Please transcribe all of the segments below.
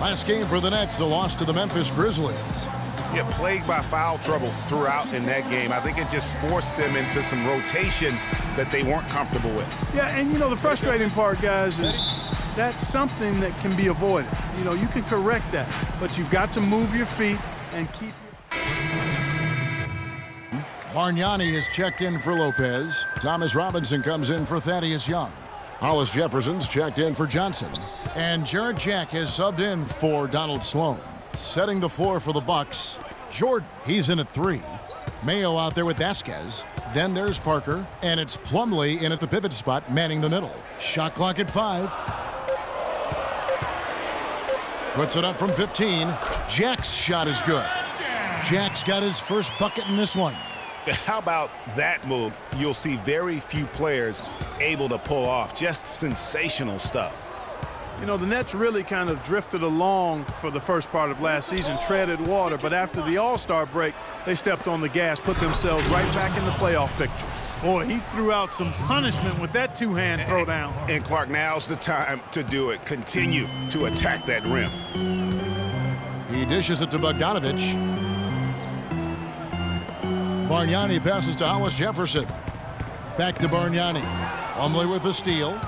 Last game for the Nets, a loss to the Memphis Grizzlies. Yeah, plagued by foul trouble throughout in that game. I think it just forced them into some rotations that they weren't comfortable with. Yeah, and you know, the frustrating part, guys, is that's something that can be avoided. You know, you can correct that, but you've got to move your feet and keep Bargnani is checked in for Lopez. Thomas Robinson comes in for Thaddeus Young. Hollis Jefferson's checked in for Johnson. And Jarrett Jack has subbed in for Donald Sloan. Setting the floor for the Bucks, Jordan, he's in at 3. Mayo out there with Vasquez. Then there's Parker, and it's Plumlee in at the pivot spot, manning the middle. Shot clock at 5. Puts it up from 15. Jack's shot is good. Jack's got his first bucket in this one. How about that move? You'll see very few players able to pull off. Just sensational stuff. You know, the Nets really kind of drifted along for the first part of last season, treaded water, but after the All-Star break, they stepped on the gas, put themselves right back in the playoff picture. Boy, he threw out some punishment with that two-hand throwdown. And Clark, now's the time to do it. Continue to attack that rim. He dishes it to Bogdanovich. Bargnani passes to Hollis Jefferson. Back to Bargnani. Plumlee with the steal.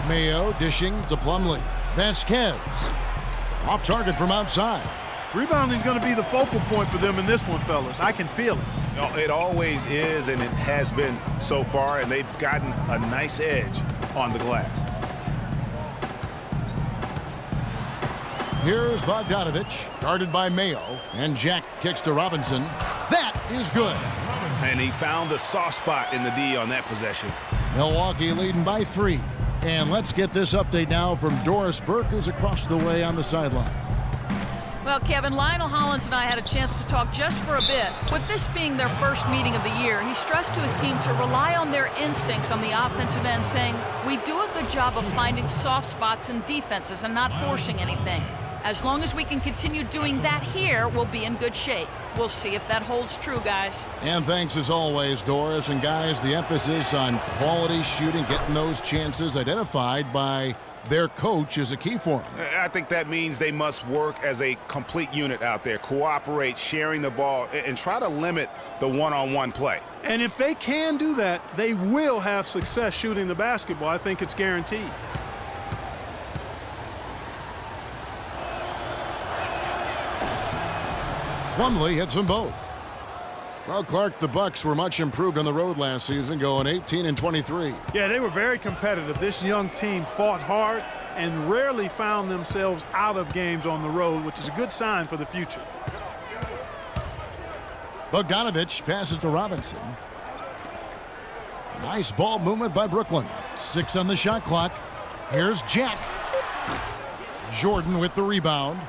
Mayo dishing to Plumlee. Vasquez. Off target from outside. Rebounding is going to be the focal point for them in this one, fellas. I can feel it. You know, it always is, and it has been so far, and they've gotten a nice edge on the glass. Here's Bogdanovich, guarded by Mayo, and Jack kicks to Robinson. That is good. And he found the soft spot in the D on that possession. Milwaukee leading by 3. And let's get this update now from Doris Burke, who's across the way on the sideline. Well, Kevin, Lionel Hollins and I had a chance to talk just for a bit. With this being their first meeting of the year, he stressed to his team to rely on their instincts on the offensive end, saying, "We do a good job of finding soft spots in defenses and not forcing anything. As long as we can continue doing that here, we'll be in good shape." We'll see if that holds true, guys. And thanks as always, Doris. And guys, the emphasis on quality shooting, getting those chances identified by their coach is a key for them. I think that means they must work as a complete unit out there, cooperate, sharing the ball, and try to limit the one-on-one play. And if they can do that, they will have success shooting the basketball. I think it's guaranteed. Plumlee hits them both. Well, Clark, the Bucks were much improved on the road last season, going 18-23. Yeah, they were very competitive. This young team fought hard and rarely found themselves out of games on the road, which is a good sign for the future. Bogdanovich passes to Robinson. Nice ball movement by Brooklyn. 6 on the shot clock. Here's Jack. Jordan with the rebound.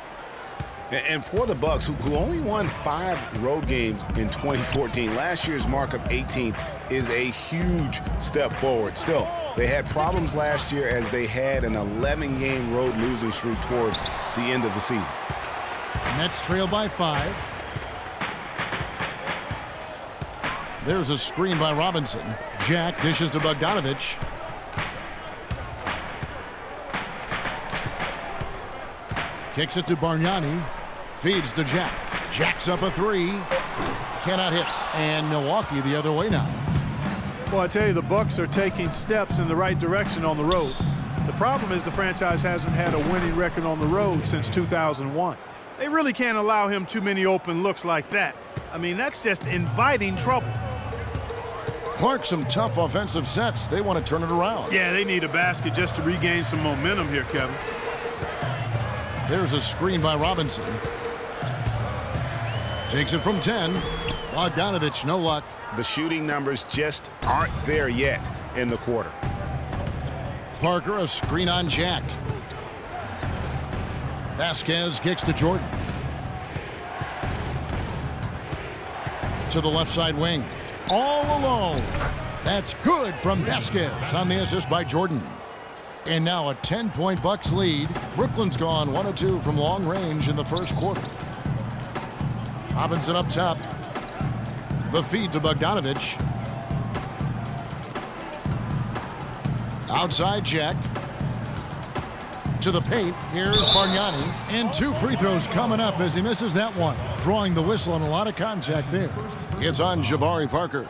And for the Bucks, who only won 5 road games in 2014, last year's mark of 18 is a huge step forward. Still, they had problems last year as they had an 11-game road losing streak towards the end of the season. Nets trail by 5. There's a screen by Robinson. Jack dishes to Bogdanovich. Kicks it to Bargnani. Feeds to Jack. Jack's up a 3. Cannot hit. And Milwaukee the other way now. Well, I tell you, the Bucks are taking steps in the right direction on the road. The problem is the franchise hasn't had a winning record on the road since 2001. They really can't allow him too many open looks like that. I mean, that's just inviting trouble. Clark, some tough offensive sets. They want to turn it around. Yeah, they need a basket just to regain some momentum here, Kevin. There's a screen by Robinson. Takes it from 10. Bogdanovich, no luck. The shooting numbers just aren't there yet in the quarter. Parker, a screen on Jack. Vasquez kicks to Jordan. To the left side wing. All alone. That's good from Vasquez on the assist by Jordan. And now a 10-point Bucks lead. Brooklyn's gone 1 of 2 from long range in the first quarter. Robinson up top. The feed to Bogdanovich. Outside Jack. To the paint, here's Bargnani. And 2 free throws coming up as he misses that one. Drawing the whistle and a lot of contact there. It's on Jabari Parker.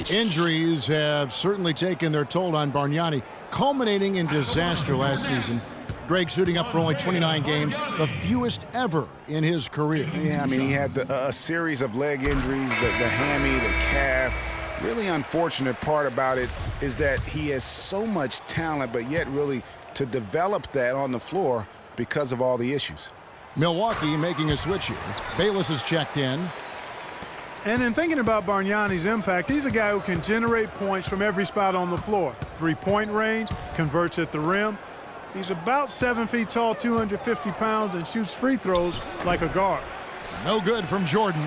Injuries have certainly taken their toll on Bargnani, culminating in disaster last season. Greg suiting up for only 29 games, the fewest ever in his career. Yeah, I mean, he had a series of leg injuries, the hammy, the calf. Really unfortunate part about it is that he has so much talent, but yet really to develop that on the floor because of all the issues. Milwaukee making a switch here. Bayless is checked in. And in thinking about Bargnani's impact, he's a guy who can generate points from every spot on the floor. 3-point range, converts at the rim. He's about 7 feet tall, 250 pounds, and shoots free throws like a guard. No good from Jordan.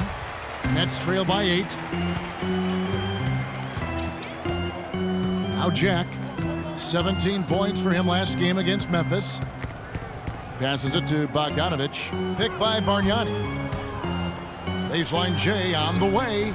Nets trail by 8. Now Jack. 17 points for him last game against Memphis. Passes it to Bogdanovich. Picked by Bargnani. Baseline J on the way.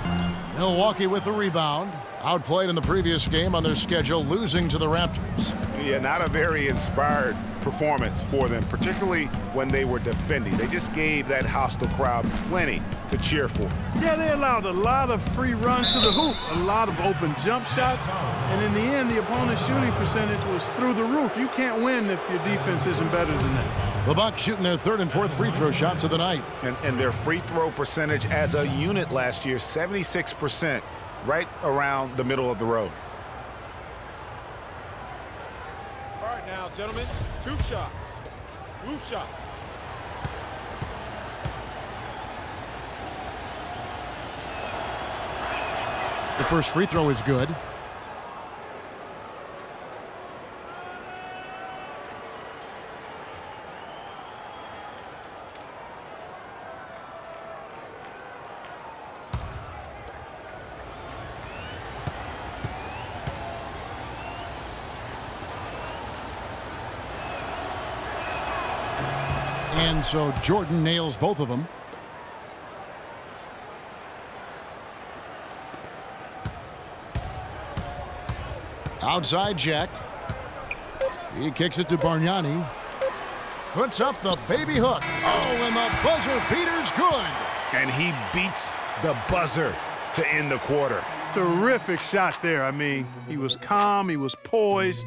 Milwaukee with the rebound. Outplayed in the previous game on their schedule, losing to the Raptors. Yeah, not a very inspired performance for them, particularly when they were defending. They just gave that hostile crowd plenty to cheer for. Yeah, they allowed a lot of free runs to the hoop, a lot of open jump shots, and in the end, the opponent's shooting percentage was through the roof. You can't win if your defense isn't better than that. The Bucks shooting their 3rd and 4th free throw shots of the night. And their free throw percentage as a unit last year, 76%, right around the middle of the road. All right now, gentlemen, 2 shots. Move shot. The first free throw is good. And so Jordan nails both of them. Outside Jack. He kicks it to Bargnani. Puts up the baby hook. Oh, and the buzzer beater's good. And he beats the buzzer to end the quarter. Terrific shot there. I mean, he was calm, he was poised,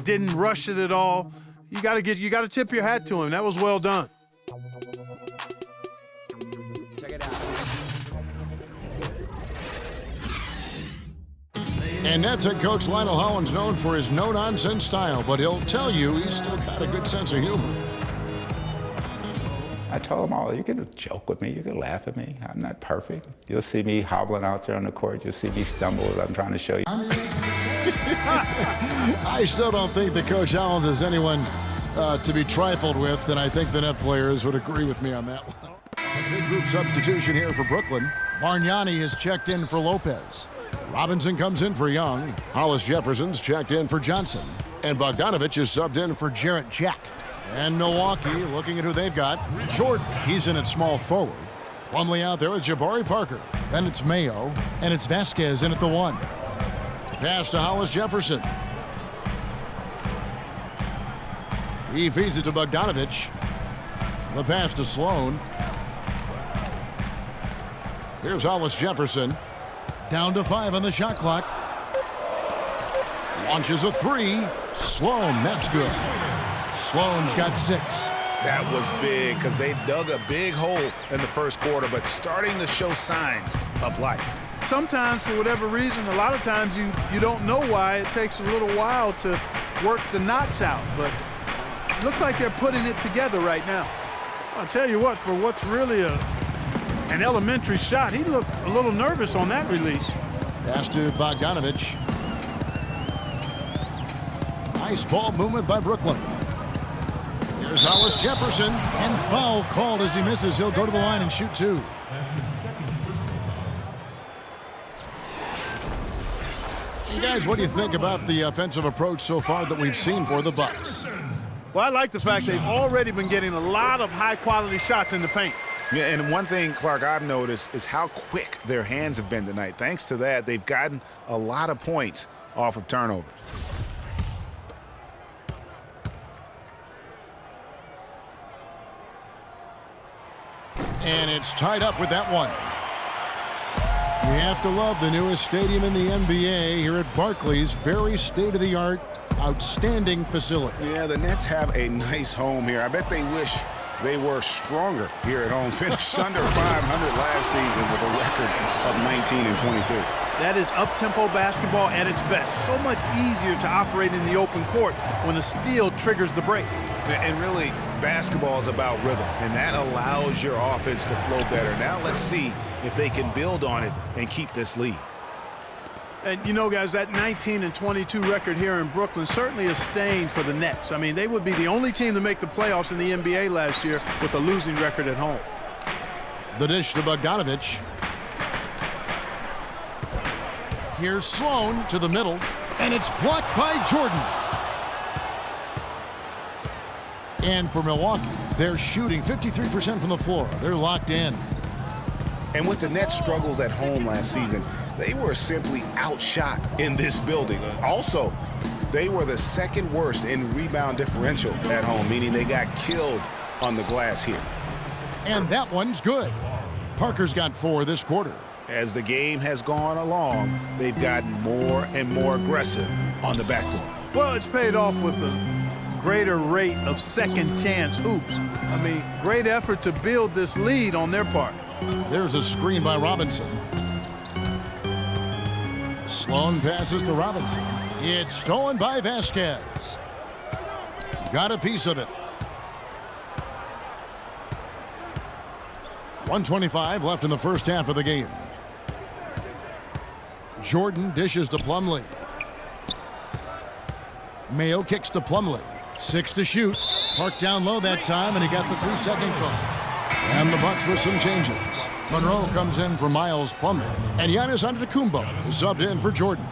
didn't rush it at all. You got to tip your hat to him. That was well done. Check it out. And Nets head coach Lionel Hollins known for his no-nonsense style, but he'll tell you he's still got a good sense of humor. I told them all, you can joke with me, you can laugh at me. I'm not perfect. You'll see me hobbling out there on the court. You'll see me stumble as I'm trying to show you. I still don't think that Coach Hollins is anyone to be trifled with, and I think the Net players would agree with me on that one. Big group substitution here for Brooklyn. Bargnani is checked in for Lopez. Robinson comes in for Young. Hollis Jefferson's checked in for Johnson. And Bogdanovich is subbed in for Jarrett Jack. And Milwaukee, looking at who they've got, Jordan, he's in at small forward. Plumlee out there with Jabari Parker. Then it's Mayo, and it's Vasquez in at the 1. Pass to Hollis Jefferson. He feeds it to Bogdanovich. The pass to Sloan. Here's Hollis Jefferson. Down to 5 on the shot clock. Launches a 3. Sloan, that's good. Sloan's got 6. That was big because they dug a big hole in the first quarter, but starting to show signs of life. Sometimes, for whatever reason, a lot of times you don't know why. It takes a little while to work the knots out, but it looks like they're putting it together right now. I'll tell you what, for what's really an elementary shot, he looked a little nervous on that release. Pass to Bogdanovich. Nice ball movement by Brooklyn. Here's Hollis Jefferson, and foul called as he misses. He'll go to the line and shoot 2. Guys, what do you think about the offensive approach so far that we've seen for the Bucks? Well, I like the fact they've already been getting a lot of high-quality shots in the paint. Yeah, and one thing, Clark, I've noticed is how quick their hands have been tonight. Thanks to that, they've gotten a lot of points off of turnovers. And it's tied up with that one. You have to love the newest stadium in the NBA here at Barclays. Very state-of-the-art, outstanding facility. Yeah, the Nets have a nice home here. I bet they wish they were stronger here at home. Finished under 500 last season with a record of 19-22. That is up-tempo basketball at its best. So much easier to operate in the open court when a steal triggers the break. And really, basketball is about rhythm, and that allows your offense to flow better. Now let's see if they can build on it and keep this lead. And, you know, guys, that 19-22 record here in Brooklyn certainly a stain for the Nets. I mean, they would be the only team to make the playoffs in the NBA last year with a losing record at home. The dish to Bogdanovich. Here's Sloan to the middle, and it's blocked by Jordan. And for Milwaukee, they're shooting 53% from the floor. They're locked in. And with the Nets' struggles at home last season, they were simply outshot in this building. Also, they were the second worst in rebound differential at home, meaning they got killed on the glass here. And that one's good. Parker's got 4 this quarter. As the game has gone along, they've gotten more and more aggressive on the backcourt. Well, it's paid off with a greater rate of second chance hoops. I mean, great effort to build this lead on their part. There's a screen by Robinson. Sloan passes to Robinson. It's stolen by Vasquez. Got a piece of it. 1:25 left in the first half of the game. Jordan dishes to Plumlee. Mayo kicks to Plumlee. 6 to shoot. Parked down low that time, and he got the 3-second call. And the Bucks with some changes. Monroe comes in for Miles Plumlee, and Giannis Antetokounmpo is subbed in for Jordan.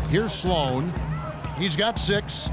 Here's Sloan. He's got 6.